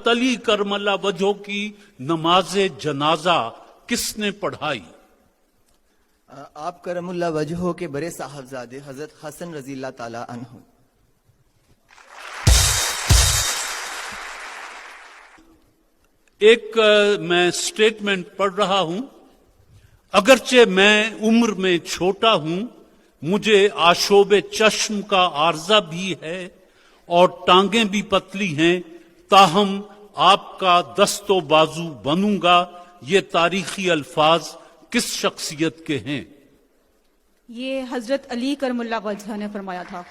حضرت علی کرم اللہ وجہہ کی نماز جنازہ کس نے پڑھائی؟ آپ کرم اللہ وجہہ کے بڑے صاحبزادے حضرت حسن رضی اللہ تعالی عنہ۔ ایک میں سٹیٹمنٹ پڑھ رہا ہوں، اگرچہ میں عمر میں چھوٹا ہوں، مجھے آشوب چشم کا عارضہ بھی ہے اور ٹانگیں بھی پتلی ہیں، تاہم آپ کا دست و بازو بنوں گا۔ یہ تاریخی الفاظ کس شخصیت کے ہیں؟ یہ حضرت علی کرم اللہ وجہہ نے فرمایا تھا۔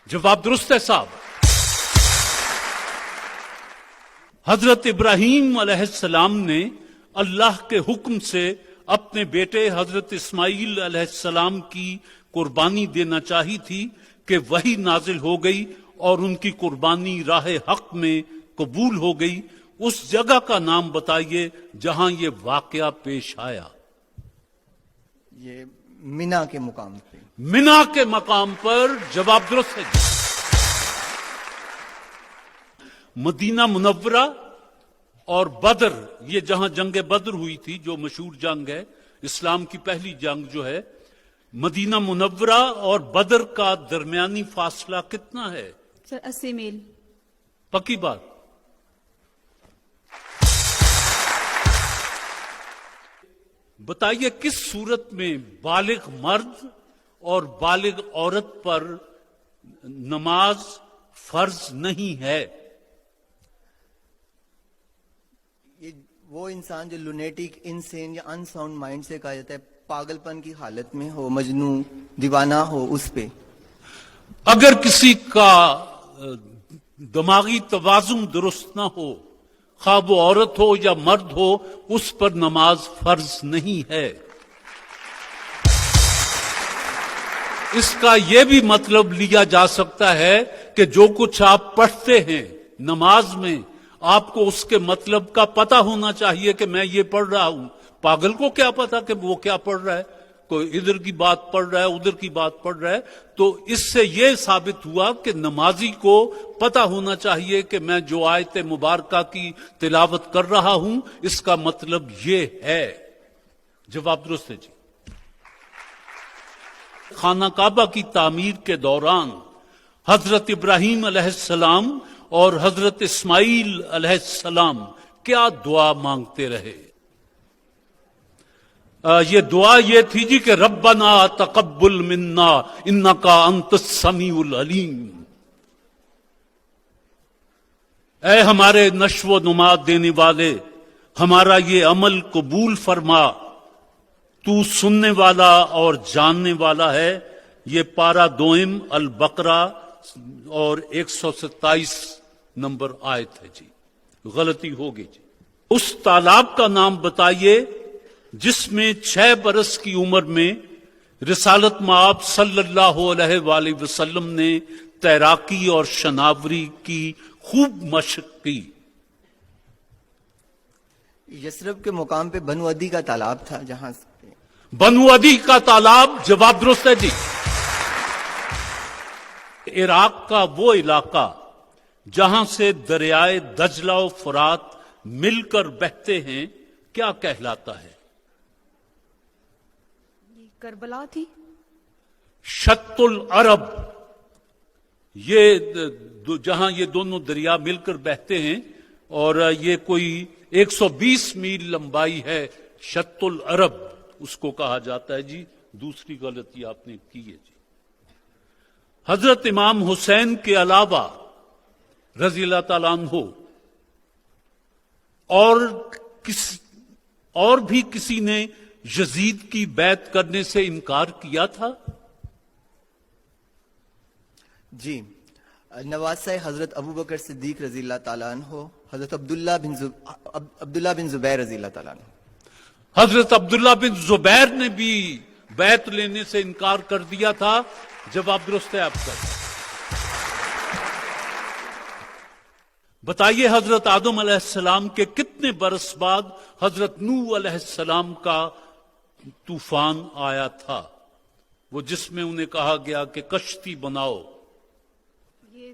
جواب درست ہے صاحب۔ حضرت ابراہیم علیہ السلام نے اللہ کے حکم سے اپنے بیٹے حضرت اسماعیل علیہ السلام کی قربانی دینا چاہی تھی کہ وحی نازل ہو گئی اور ان کی قربانی راہ حق میں قبول ہو گئی۔ اس جگہ کا نام بتائیے جہاں یہ واقعہ پیش آیا۔ یہ مینا کے مقام پہ۔ مینا کے مقام پر جواب درست ہے۔ مدینہ منورہ اور بدر، یہ جہاں جنگ بدر ہوئی تھی، جو مشہور جنگ ہے، اسلام کی پہلی جنگ جو ہے، مدینہ منورہ اور بدر کا درمیانی فاصلہ کتنا ہے؟ سر 80 میل۔ پکی بات۔ بتائیے کس صورت میں بالغ مرد اور بالغ عورت پر نماز فرض نہیں ہے؟ یہ وہ انسان جو لونیٹک، انسین یا ان ساؤنڈ مائنڈ سے کہا جاتا ہے، پاگل پن کی حالت میں ہو، مجنون دیوانہ ہو، اس پہ۔ اگر کسی کا دماغی توازن درست نہ ہو، خواہ وہ عورت ہو یا مرد ہو، اس پر نماز فرض نہیں ہے۔ اس کا یہ بھی مطلب لیا جا سکتا ہے کہ جو کچھ آپ پڑھتے ہیں نماز میں، آپ کو اس کے مطلب کا پتہ ہونا چاہیے کہ میں یہ پڑھ رہا ہوں۔ پاگل کو کیا پتا کہ وہ کیا پڑھ رہا ہے؟ کوئی ادھر کی بات پڑھ رہا ہے، ادھر کی بات پڑھ رہا ہے۔ تو اس سے یہ ثابت ہوا کہ نمازی کو پتہ ہونا چاہیے کہ میں جو آیت مبارکہ کی تلاوت کر رہا ہوں، اس کا مطلب یہ ہے۔ جواب درست ہے جی۔ خانہ کعبہ کی تعمیر کے دوران حضرت ابراہیم علیہ السلام اور حضرت اسماعیل علیہ السلام کیا دعا مانگتے رہے؟ یہ دعا یہ تھی جی کہ ربنا تقبل منا انکا انت السمیع العلیم۔ اے ہمارے نشو و نما دینے والے، ہمارا یہ عمل قبول فرما، تو سننے والا اور جاننے والا ہے۔ یہ پارہ دوئم البقرہ اور 127 نمبر آیت ہے جی۔ غلطی ہوگی جی۔ اس تالاب کا نام بتائیے جس میں 6 برس کی عمر میں رسالت مآب صلی اللہ علیہ وآلہ وسلم نے تیراکی اور شناوری کی خوب مشق کی۔ یثرب کے مقام پہ بنو عدی کا تالاب تھا، جہاں بنو عدی کا تالاب۔ جواب درست ہے جی۔ عراق کا وہ علاقہ جہاں سے دریائے دجلہ و فرات مل کر بہتے ہیں کیا کہلاتا ہے؟ یہ کربلا تھی۔ شط العرب، یہ جہاں یہ دونوں دریا مل کر بہتے ہیں، اور یہ کوئی 120 میل لمبائی ہے۔ شط العرب اس کو کہا جاتا ہے جی۔ دوسری غلطی آپ نے کی ہے جی۔ حضرت امام حسین کے علاوہ رضی اللہ تعالیٰ عنہ اور بھی کسی نے یزید کی بیعت کرنے سے انکار کیا تھا؟ جی، نواسہ حضرت ابو بکر صدیق رضی اللہ تعالیٰ عنہ، حضرت عبداللہ بن زبیر رضی اللہ تعالیٰ عنہ۔ حضرت عبداللہ بن زبیر نے بھی بیعت لینے سے انکار کر دیا تھا۔ جواب درست ہے آپ کا۔ بتائیے حضرت آدم علیہ السلام کے کتنے برس بعد حضرت نوح علیہ السلام کا طوفان آیا تھا، وہ جس میں انہیں کہا گیا کہ کشتی بناؤ؟ یہ